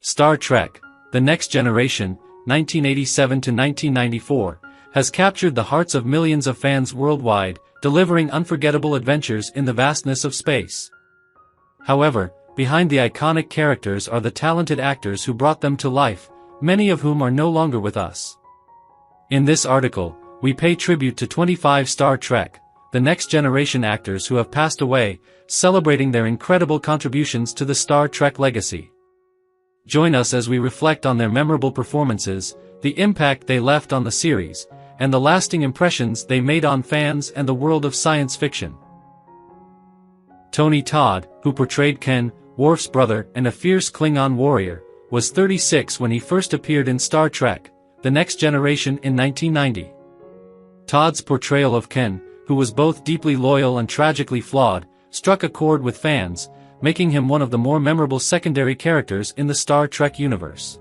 Star Trek: The Next Generation, 1987 to 1994, has captured the hearts of millions of fans worldwide, delivering unforgettable adventures in the vastness of space. However, behind the iconic characters are the talented actors who brought them to life, many of whom are no longer with us. In this article, we pay tribute to 25 Star Trek: The Next Generation actors who have passed away, celebrating their incredible contributions to the Star Trek legacy. Join us as we reflect on their memorable performances, the impact they left on the series, and the lasting impressions they made on fans and the world of science fiction. Tony Todd, who portrayed Ken, Worf's brother and a fierce Klingon warrior, was 36 when he first appeared in Star Trek: The Next Generation in 1990. Todd's portrayal of Ken, who was both deeply loyal and tragically flawed, struck a chord with fans, making him one of the more memorable secondary characters in the Star Trek universe.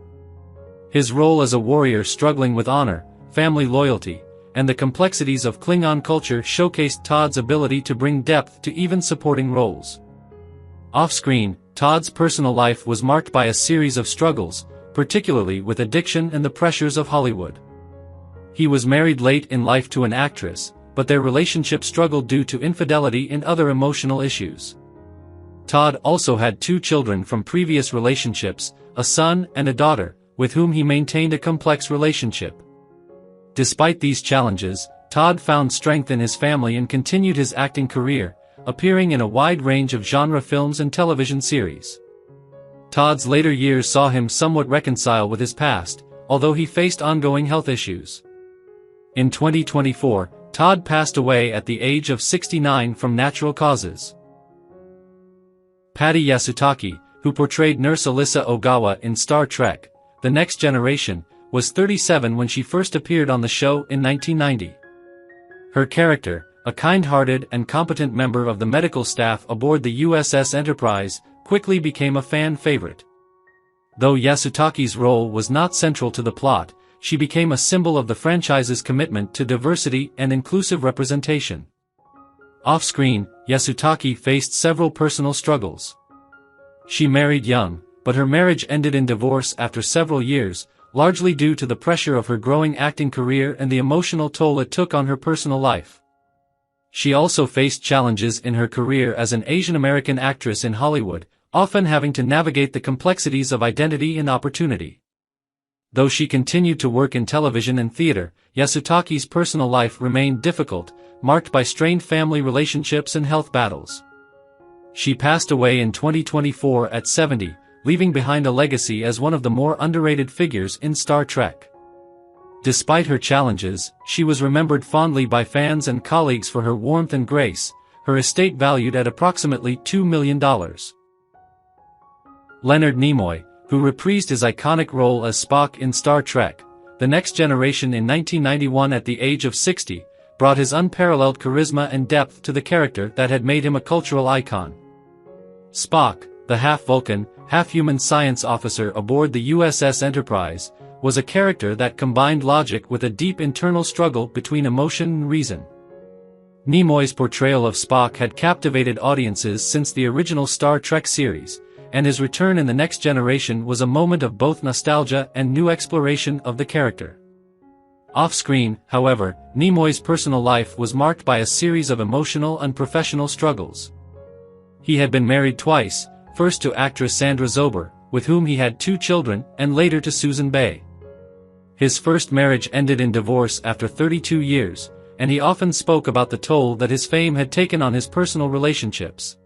His role as a warrior struggling with honor, family loyalty, and the complexities of Klingon culture showcased Todd's ability to bring depth to even supporting roles. Off-screen, Todd's personal life was marked by a series of struggles, particularly with addiction and the pressures of Hollywood. He was married late in life to an actress, but their relationship struggled due to infidelity and other emotional issues. Todd also had 2 children from previous relationships, a son and a daughter, with whom he maintained a complex relationship. Despite these challenges, Todd found strength in his family and continued his acting career, appearing in a wide range of genre films and television series. Todd's later years saw him somewhat reconcile with his past, although he faced ongoing health issues. In 2024, Todd passed away at the age of 69 from natural causes. Patty Yasutake, who portrayed Nurse Alyssa Ogawa in Star Trek: The Next Generation, was 37 when she first appeared on the show in 1990. Her character, a kind-hearted and competent member of the medical staff aboard the USS Enterprise, quickly became a fan favorite. Though Yasutake's role was not central to the plot, she became a symbol of the franchise's commitment to diversity and inclusive representation. Off-screen, Yasutake faced several personal struggles. She married young, but her marriage ended in divorce after several years, largely due to the pressure of her growing acting career and the emotional toll it took on her personal life. She also faced challenges in her career as an Asian American actress in Hollywood, often having to navigate the complexities of identity and opportunity. Though she continued to work in television and theater, Yasutake's personal life remained difficult, marked by strained family relationships and health battles. She passed away in 2024 at 70, leaving behind a legacy as one of the more underrated figures in Star Trek. Despite her challenges, she was remembered fondly by fans and colleagues for her warmth and grace, her estate valued at approximately $2 million. Leonard Nimoy, who reprised his iconic role as Spock in Star Trek: The Next Generation in 1991 at the age of 60, brought his unparalleled charisma and depth to the character that had made him a cultural icon. Spock, the half-Vulcan, half-human science officer aboard the USS Enterprise, was a character that combined logic with a deep internal struggle between emotion and reason. Nimoy's portrayal of Spock had captivated audiences since the original Star Trek series, and his return in The Next Generation was a moment of both nostalgia and new exploration of the character. Off-screen, however, Nimoy's personal life was marked by a series of emotional and professional struggles. He had been married twice, first to actress Sandra Zober, with whom he had 2 children, and later to Susan Bay. His first marriage ended in divorce after 32 years, and he often spoke about the toll that his fame had taken on his personal relationships.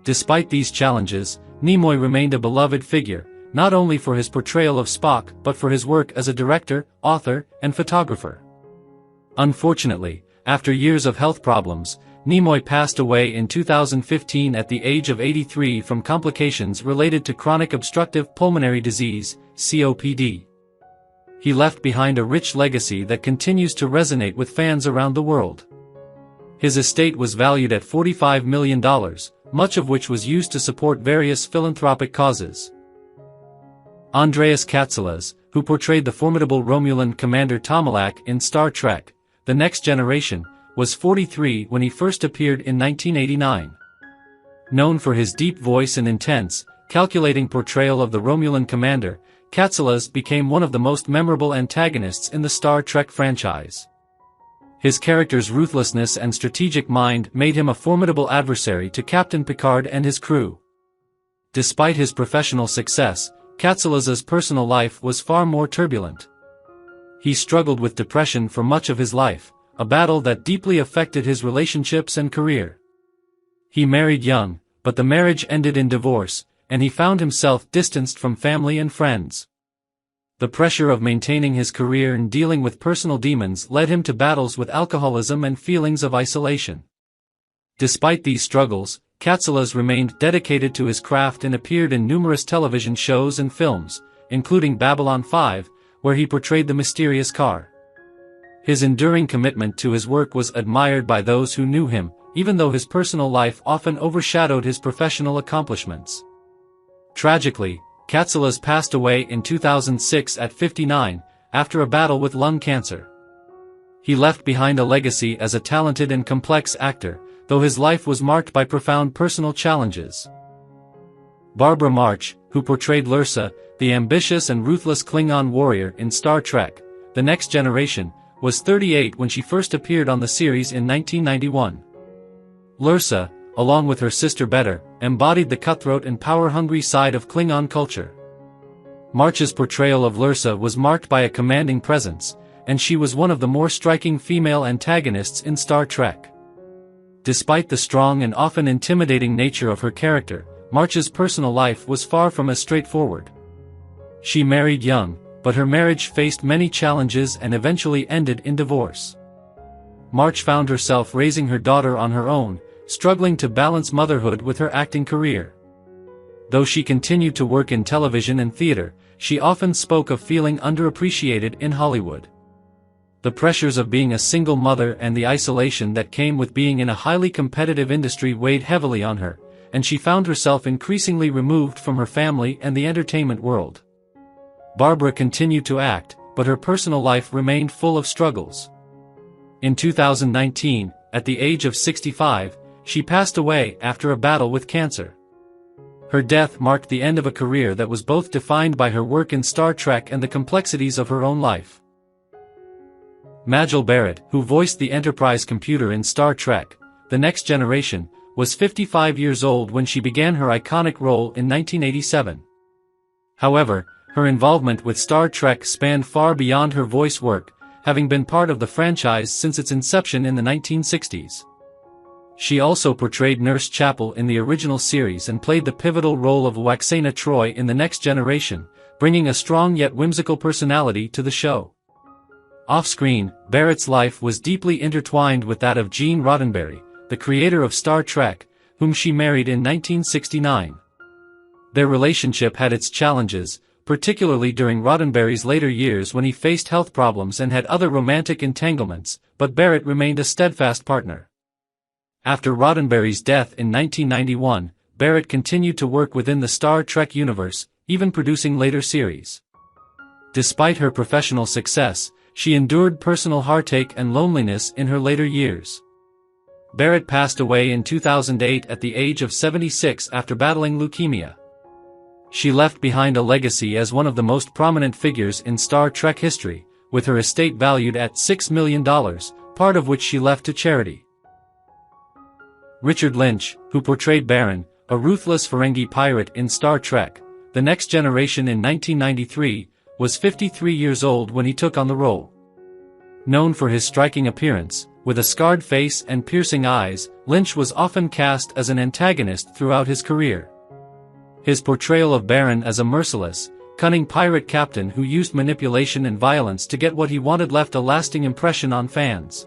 Despite these challenges, Nimoy remained a beloved figure, not only for his portrayal of Spock but for his work as a director, author, and photographer. Unfortunately, after years of health problems, Nimoy passed away in 2015 at the age of 83 from complications related to chronic obstructive pulmonary disease, COPD. He left behind a rich legacy that continues to resonate with fans around the world. His estate was valued at $45 million, much of which was used to support various philanthropic causes. Andreas Katsulas, who portrayed the formidable Romulan Commander Tomalak in Star Trek: The Next Generation, was 43 when he first appeared in 1989. Known for his deep voice and intense, calculating portrayal of the Romulan commander, Katsulas became one of the most memorable antagonists in the Star Trek franchise. His character's ruthlessness and strategic mind made him a formidable adversary to Captain Picard and his crew. Despite his professional success, Katsulas's personal life was far more turbulent. He struggled with depression for much of his life, a battle that deeply affected his relationships and career. He married young, but the marriage ended in divorce, and he found himself distanced from family and friends. The pressure of maintaining his career and dealing with personal demons led him to battles with alcoholism and feelings of isolation. Despite these struggles, Katsulas remained dedicated to his craft and appeared in numerous television shows and films, including Babylon 5, where he portrayed the mysterious Kar. His enduring commitment to his work was admired by those who knew him, even though his personal life often overshadowed his professional accomplishments. Tragically, Katsulas passed away in 2006 at 59, after a battle with lung cancer. He left behind a legacy as a talented and complex actor, though his life was marked by profound personal challenges. Barbara March, who portrayed Lursa, the ambitious and ruthless Klingon warrior in Star Trek: The Next Generation, was 38 when she first appeared on the series in 1991. Lursa, along with her sister Better, embodied the cutthroat and power-hungry side of Klingon culture. March's portrayal of Lursa was marked by a commanding presence, and she was one of the more striking female antagonists in Star Trek. Despite the strong and often intimidating nature of her character, March's personal life was far from as straightforward. She married young, but her marriage faced many challenges and eventually ended in divorce. March found herself raising her daughter on her own, struggling to balance motherhood with her acting career. Though she continued to work in television and theater, she often spoke of feeling underappreciated in Hollywood. The pressures of being a single mother and the isolation that came with being in a highly competitive industry weighed heavily on her, and she found herself increasingly removed from her family and the entertainment world. Barbara continued to act, but her personal life remained full of struggles. In 2019, at the age of 65, she passed away after a battle with cancer. Her death marked the end of a career that was both defined by her work in Star Trek and the complexities of her own life. Majel Barrett, who voiced the Enterprise computer in Star Trek: The Next Generation, was 55 years old when she began her iconic role in 1987. However, her involvement with Star Trek spanned far beyond her voice work, having been part of the franchise since its inception in the 1960s. She also portrayed Nurse Chapel in the original series and played the pivotal role of Waxana Troy in The Next Generation, bringing a strong yet whimsical personality to the show. Off-screen, Barrett's life was deeply intertwined with that of Gene Roddenberry, the creator of Star Trek, whom she married in 1969. Their relationship had its challenges, particularly during Roddenberry's later years when he faced health problems and had other romantic entanglements, but Barrett remained a steadfast partner. After Roddenberry's death in 1991, Barrett continued to work within the Star Trek universe, even producing later series. Despite her professional success, she endured personal heartache and loneliness in her later years. Barrett passed away in 2008 at the age of 76 after battling leukemia. She left behind a legacy as one of the most prominent figures in Star Trek history, with her estate valued at $6 million, part of which she left to charity. Richard Lynch, who portrayed Baron, a ruthless Ferengi pirate in Star Trek: The Next Generation in 1993, was 53 years old when he took on the role. Known for his striking appearance, with a scarred face and piercing eyes, Lynch was often cast as an antagonist throughout his career. His portrayal of Baron as a merciless, cunning pirate captain who used manipulation and violence to get what he wanted left a lasting impression on fans.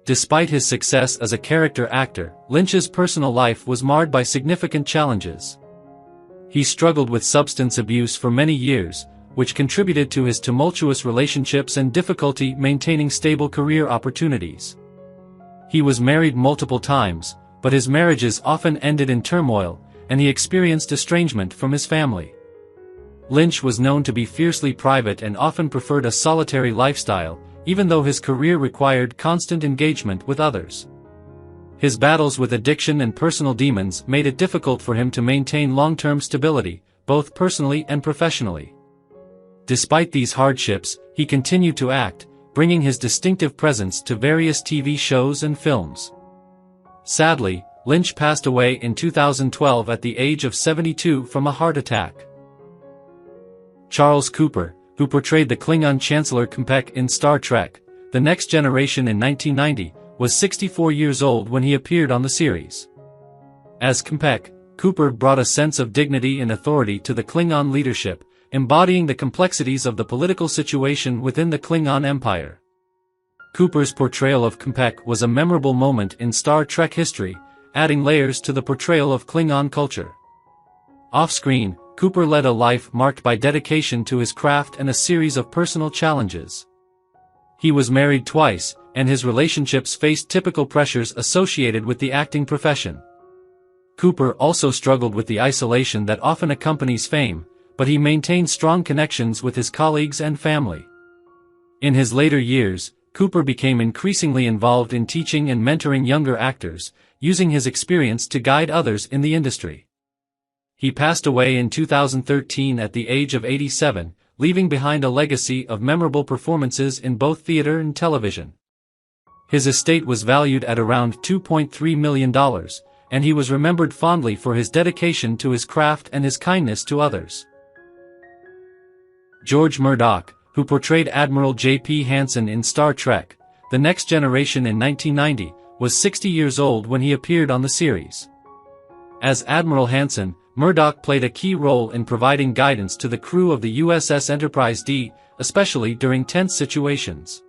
Despite his success as a character actor, Lynch's personal life was marred by significant challenges. He struggled with substance abuse for many years, which contributed to his tumultuous relationships and difficulty maintaining stable career opportunities. He was married multiple times, but his marriages often ended in turmoil, and he experienced estrangement from his family. Lynch was known to be fiercely private and often preferred a solitary lifestyle, even though his career required constant engagement with others. His battles with addiction and personal demons made it difficult for him to maintain long-term stability, both personally and professionally. Despite these hardships, he continued to act, bringing his distinctive presence to various TV shows and films. Sadly, Lynch passed away in 2012 at the age of 72 from a heart attack. Charles Cooper, who portrayed the Klingon Chancellor K'mpec in Star Trek: The Next Generation in 1990, was 64 years old when he appeared on the series. As K'mpec, Cooper brought a sense of dignity and authority to the Klingon leadership, embodying the complexities of the political situation within the Klingon Empire. Cooper's portrayal of K'mpec was a memorable moment in Star Trek history, adding layers to the portrayal of Klingon culture. Off-screen, Cooper led a life marked by dedication to his craft and a series of personal challenges. He was married twice, and his relationships faced typical pressures associated with the acting profession. Cooper also struggled with the isolation that often accompanies fame, but he maintained strong connections with his colleagues and family. In his later years, Cooper became increasingly involved in teaching and mentoring younger actors, using his experience to guide others in the industry. He passed away in 2013 at the age of 87, leaving behind a legacy of memorable performances in both theater and television. His estate was valued at around $2.3 million, and he was remembered fondly for his dedication to his craft and his kindness to others. George Murdoch, who portrayed Admiral J.P. Hansen in Star Trek: The Next Generation in 1990, was 60 years old when he appeared on the series. As Admiral Hansen, Murdoch played a key role in providing guidance to the crew of the USS Enterprise D, especially during tense situations.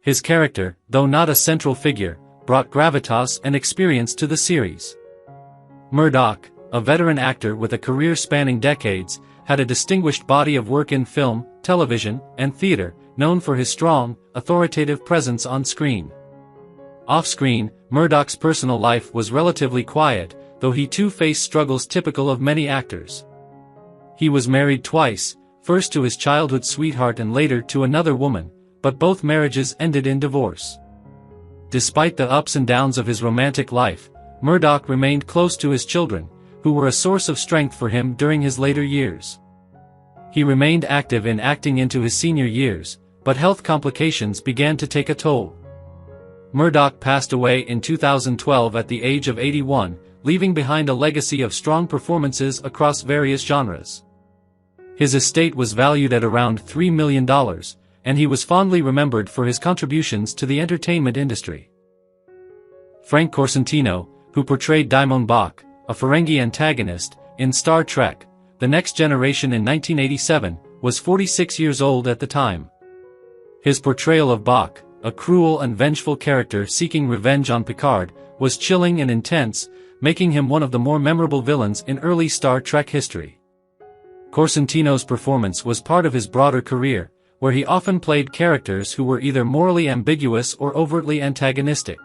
His character, though not a central figure, brought gravitas and experience to the series. Murdoch, a veteran actor with a career spanning decades, had a distinguished body of work in film, television, and theater, known for his strong, authoritative presence on screen. Off-screen, Murdoch's personal life was relatively quiet, though he too faced struggles typical of many actors. He was married twice, first to his childhood sweetheart and later to another woman, but both marriages ended in divorce. Despite the ups and downs of his romantic life, Murdoch remained close to his children, who were a source of strength for him during his later years. He remained active in acting into his senior years, but health complications began to take a toll. Murdoch passed away in 2012 at the age of 81, leaving behind a legacy of strong performances across various genres. His estate was valued at around $3 million, and he was fondly remembered for his contributions to the entertainment industry. Frank Corsentino, who portrayed Daimon Bach, a Ferengi antagonist, in Star Trek: The Next Generation in 1987, was 46 years old at the time. His portrayal of Bach, a cruel and vengeful character seeking revenge on Picard, was chilling and intense, making him one of the more memorable villains in early Star Trek history. Corsentino's performance was part of his broader career, where he often played characters who were either morally ambiguous or overtly antagonistic.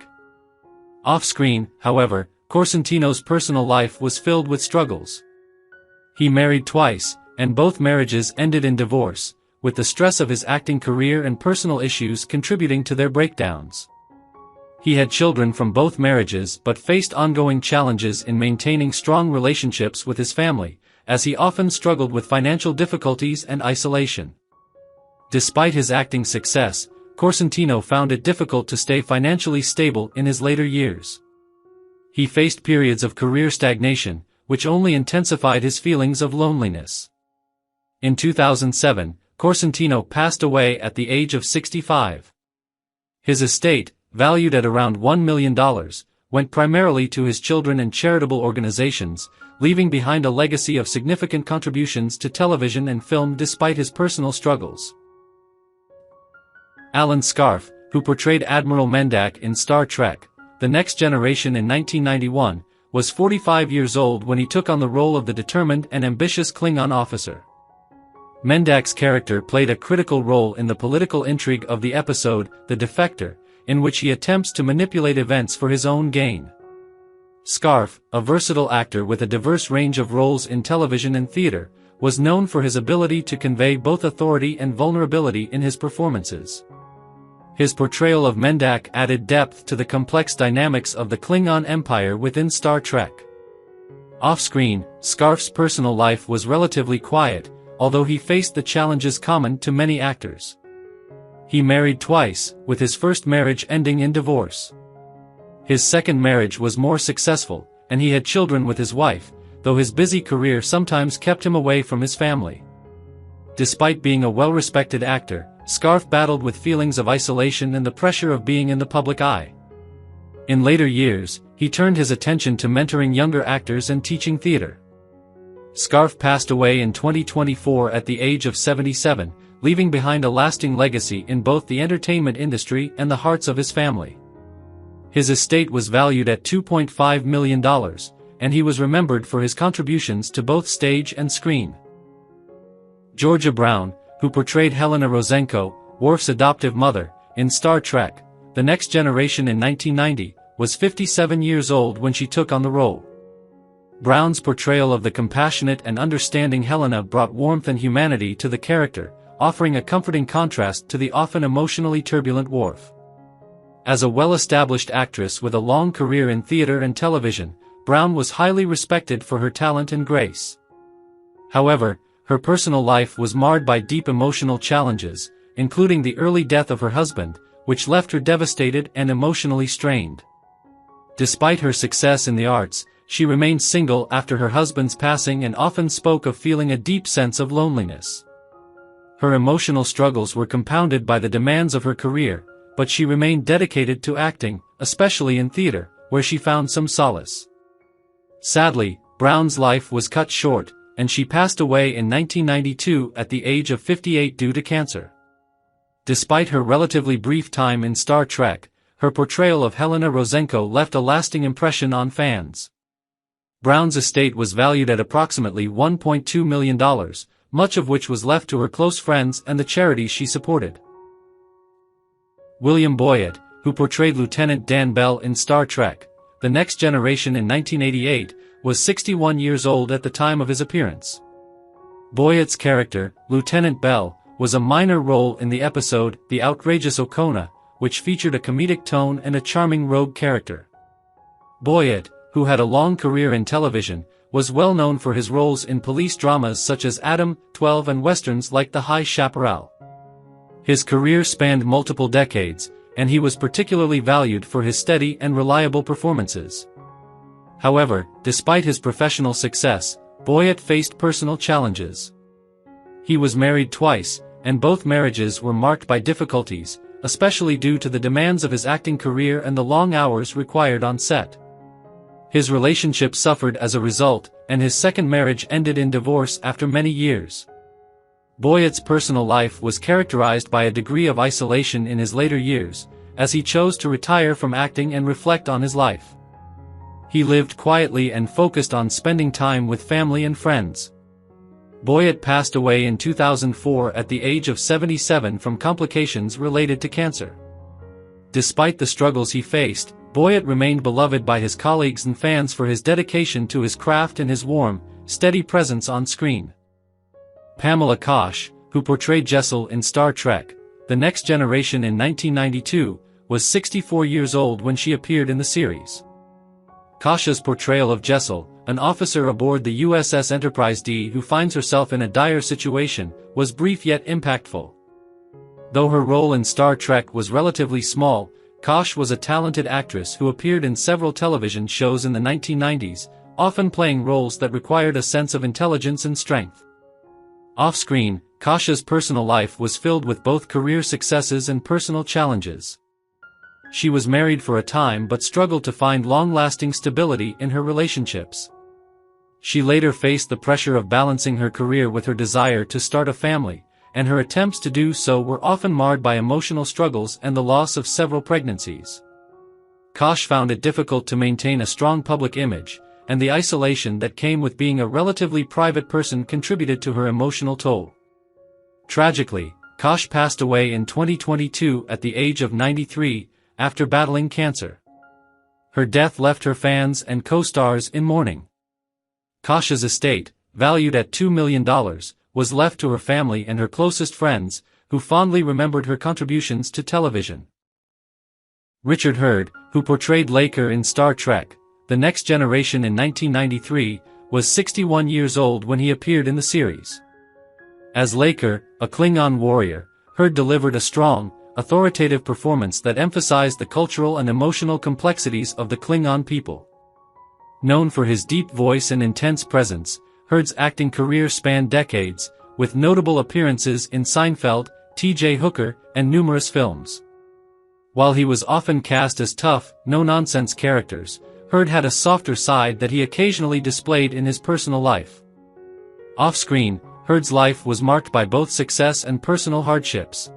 Off-screen, however, Corsentino's personal life was filled with struggles. He married twice, and both marriages ended in divorce, with the stress of his acting career and personal issues contributing to their breakdowns. He had children from both marriages but faced ongoing challenges in maintaining strong relationships with his family, as he often struggled with financial difficulties and isolation. Despite his acting success, Corsentino found it difficult to stay financially stable in his later years. He faced periods of career stagnation, which only intensified his feelings of loneliness. In 2007, Corsentino passed away at the age of 65. His estate, valued at around $1 million, went primarily to his children and charitable organizations, leaving behind a legacy of significant contributions to television and film despite his personal struggles. Alan Scarfe, who portrayed Admiral Mendak in Star Trek: The Next Generation in 1991, was 45 years old when he took on the role of the determined and ambitious Klingon officer. Mendak's character played a critical role in the political intrigue of the episode, The Defector, in which he attempts to manipulate events for his own gain. Scarfe, a versatile actor with a diverse range of roles in television and theater, was known for his ability to convey both authority and vulnerability in his performances. His portrayal of Mendak added depth to the complex dynamics of the Klingon Empire within Star Trek. Off-screen, Scarf's personal life was relatively quiet, although he faced the challenges common to many actors. He married twice, with his first marriage ending in divorce. His second marriage was more successful, and he had children with his wife, though his busy career sometimes kept him away from his family. Despite being a well-respected actor, Scarf battled with feelings of isolation and the pressure of being in the public eye. In later years, he turned his attention to mentoring younger actors and teaching theater. Scarf passed away in 2024 at the age of 77, leaving behind a lasting legacy in both the entertainment industry and the hearts of his family. His estate was valued at $2.5 million, and he was remembered for his contributions to both stage and screen. Georgia Brown, who portrayed Helena Rosenko, Worf's adoptive mother, in Star Trek: The Next Generation in 1990, was 57 years old when she took on the role. Brown's portrayal of the compassionate and understanding Helena brought warmth and humanity to the character, offering a comforting contrast to the often emotionally turbulent Worf. As a well-established actress with a long career in theater and television, Brown was highly respected for her talent and grace. However, her personal life was marred by deep emotional challenges, including the early death of her husband, which left her devastated and emotionally strained. Despite her success in the arts, she remained single after her husband's passing and often spoke of feeling a deep sense of loneliness. Her emotional struggles were compounded by the demands of her career, but she remained dedicated to acting, especially in theater, where she found some solace. Sadly, Brown's life was cut short, and she passed away in 1992 at the age of 58 due to cancer. Despite her relatively brief time in Star Trek, her portrayal of Helena Rosenko left a lasting impression on fans. Brown's estate was valued at approximately $1.2 million, much of which was left to her close friends and the charities she supported. William Boyett, who portrayed Lieutenant Dan Bell in Star Trek: The Next Generation in 1988, was 61 years old at the time of his appearance. Boyett's character, Lieutenant Bell, was a minor role in the episode The Outrageous Okona, which featured a comedic tone and a charming rogue character. Boyett, who had a long career in television, was well known for his roles in police dramas such as Adam, 12 and westerns like The High Chaparral. His career spanned multiple decades, and he was particularly valued for his steady and reliable performances. However, despite his professional success, Boyett faced personal challenges. He was married twice, and both marriages were marked by difficulties, especially due to the demands of his acting career and the long hours required on set. His relationship suffered as a result, and his second marriage ended in divorce after many years. Boyett's personal life was characterized by a degree of isolation in his later years, as he chose to retire from acting and reflect on his life. He lived quietly and focused on spending time with family and friends. Boyett passed away in 2004 at the age of 77 from complications related to cancer. Despite the struggles he faced, Boyett remained beloved by his colleagues and fans for his dedication to his craft and his warm, steady presence on screen. Pamela Kosh, who portrayed Jessel in Star Trek: The Next Generation in 1992, was 64 years old when she appeared in the series. Kosh's portrayal of Jessel, an officer aboard the USS Enterprise D who finds herself in a dire situation, was brief yet impactful. Though her role in Star Trek was relatively small, Kosh was a talented actress who appeared in several television shows in the 1990s, often playing roles that required a sense of intelligence and strength. Off-screen, Kosh's personal life was filled with both career successes and personal challenges. She was married for a time but struggled to find long-lasting stability in her relationships. She later faced the pressure of balancing her career with her desire to start a family, and her attempts to do so were often marred by emotional struggles and the loss of several pregnancies. Kosh found it difficult to maintain a strong public image, and the isolation that came with being a relatively private person contributed to her emotional toll. Tragically, Kosh passed away in 2022 at the age of 93, after battling cancer. Her death left her fans and co-stars in mourning. Kosh's estate, valued at $2 million, was left to her family and her closest friends, who fondly remembered her contributions to television. Richard Hurd, who portrayed Laker in Star Trek: The Next Generation in 1993, was 61 years old when he appeared in the series. As Laker, a Klingon warrior, Hurd delivered a strong, authoritative performance that emphasized the cultural and emotional complexities of the Klingon people. Known for his deep voice and intense presence, Hurd's acting career spanned decades, with notable appearances in Seinfeld, T.J. Hooker, and numerous films. While he was often cast as tough, no-nonsense characters, Hurd had a softer side that he occasionally displayed in his personal life. Off-screen, Hurd's life was marked by both success and personal hardships.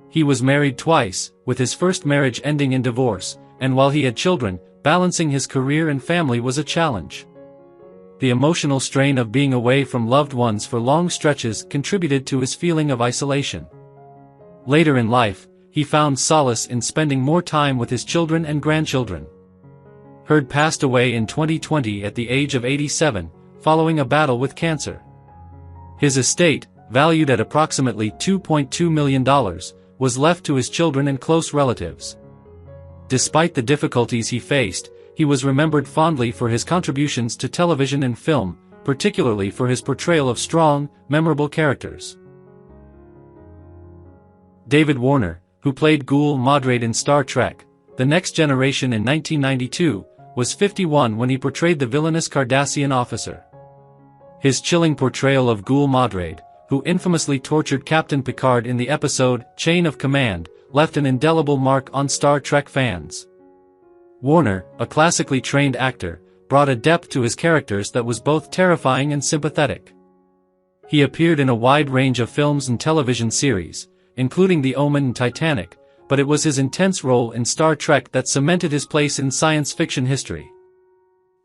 He was married twice, with his first marriage ending in divorce, and while he had children, balancing his career and family was a challenge. The emotional strain of being away from loved ones for long stretches contributed to his feeling of isolation. Later in life, he found solace in spending more time with his children and grandchildren. Hurd passed away in 2020 at the age of 87, following a battle with cancer. His estate, valued at approximately $2.2 million, was left to his children and close relatives. Despite the difficulties he faced, he was remembered fondly for his contributions to television and film, particularly for his portrayal of strong, memorable characters. David Warner, who played Ghoul Modrade in Star Trek: The Next Generation in 1992, was 51 when he portrayed the villainous Cardassian officer. His chilling portrayal of Ghoul Modrade, who infamously tortured Captain Picard in the episode Chain of Command, left an indelible mark on Star Trek fans. Warner, a classically trained actor, brought a depth to his characters that was both terrifying and sympathetic. He appeared in a wide range of films and television series, including The Omen and Titanic, but it was his intense role in Star Trek that cemented his place in science fiction history.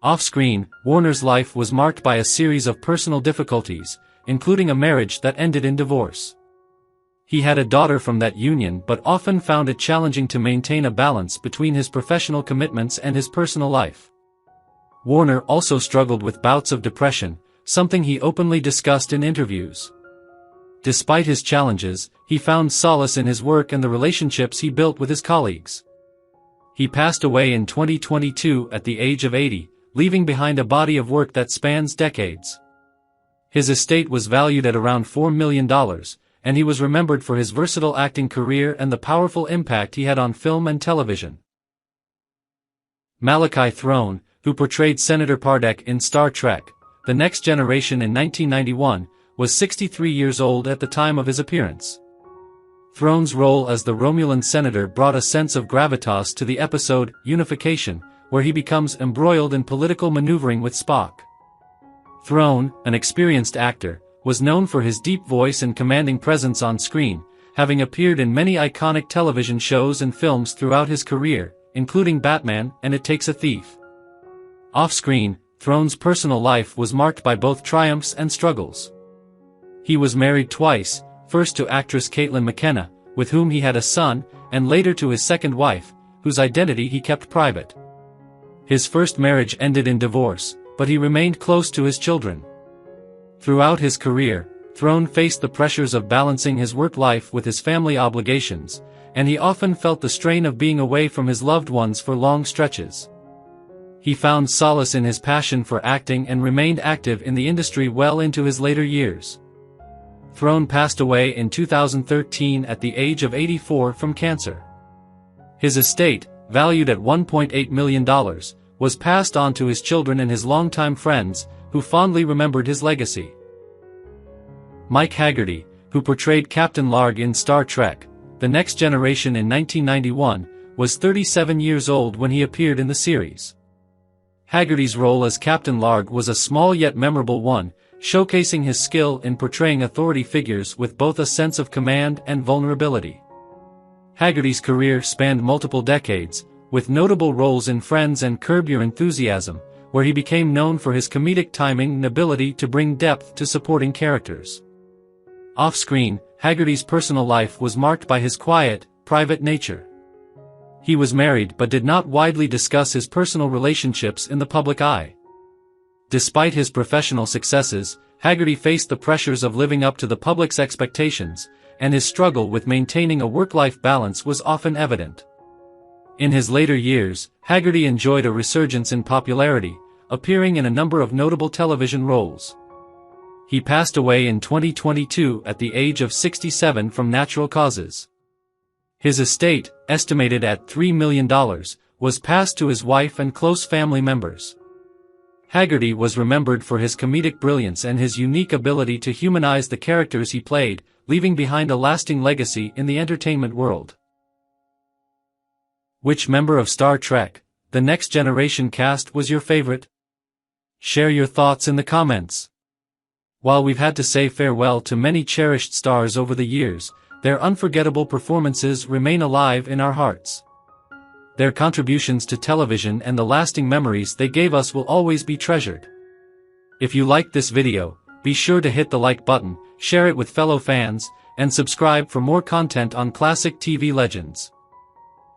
Off-screen, Warner's life was marked by a series of personal difficulties, including a marriage that ended in divorce. He had a daughter from that union but often found it challenging to maintain a balance between his professional commitments and his personal life. Warner also struggled with bouts of depression, something he openly discussed in interviews. Despite his challenges, he found solace in his work and the relationships he built with his colleagues. He passed away in 2022 at the age of 80, leaving behind a body of work that spans decades. His estate was valued at around $4 million, and he was remembered for his versatile acting career and the powerful impact he had on film and television. Malachi Throne, who portrayed Senator Pardek in Star Trek: The Next Generation in 1991, was 63 years old at the time of his appearance. Throne's role as the Romulan senator brought a sense of gravitas to the episode Unification, where he becomes embroiled in political maneuvering with Spock. Throne, an experienced actor, was known for his deep voice and commanding presence on screen, having appeared in many iconic television shows and films throughout his career, including Batman and It Takes a Thief. Off-screen, Throne's personal life was marked by both triumphs and struggles. He was married twice, first to actress Caitlin McKenna, with whom he had a son, and later to his second wife, whose identity he kept private. His first marriage ended in divorce, but he remained close to his children. Throughout his career, Throne faced the pressures of balancing his work life with his family obligations, and he often felt the strain of being away from his loved ones for long stretches. He found solace in his passion for acting and remained active in the industry well into his later years. Throne passed away in 2013 at the age of 84 from cancer. His estate, valued at $1.8 million, was passed on to his children and his longtime friends, who fondly remembered his legacy. Mike Haggerty, who portrayed Captain Larg in Star Trek: The Next Generation in 1991, was 37 years old when he appeared in the series. Haggerty's role as Captain Larg was a small yet memorable one, showcasing his skill in portraying authority figures with both a sense of command and vulnerability. Haggerty's career spanned multiple decades, with notable roles in Friends and Curb Your Enthusiasm, where he became known for his comedic timing and ability to bring depth to supporting characters. Off-screen, Haggerty's personal life was marked by his quiet, private nature. He was married but did not widely discuss his personal relationships in the public eye. Despite his professional successes, Haggerty faced the pressures of living up to the public's expectations, and his struggle with maintaining a work-life balance was often evident. In his later years, Haggerty enjoyed a resurgence in popularity, appearing in a number of notable television roles. He passed away in 2022 at the age of 67 from natural causes. His estate, estimated at $3 million, was passed to his wife and close family members. Haggerty was remembered for his comedic brilliance and his unique ability to humanize the characters he played, leaving behind a lasting legacy in the entertainment world. Which member of Star Trek, The Next Generation cast was your favorite? Share your thoughts in the comments. While we've had to say farewell to many cherished stars over the years, their unforgettable performances remain alive in our hearts. Their contributions to television and the lasting memories they gave us will always be treasured. If you liked this video, be sure to hit the like button, share it with fellow fans, and subscribe for more content on classic TV legends.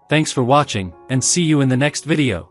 Thanks for watching, and see you in the next video.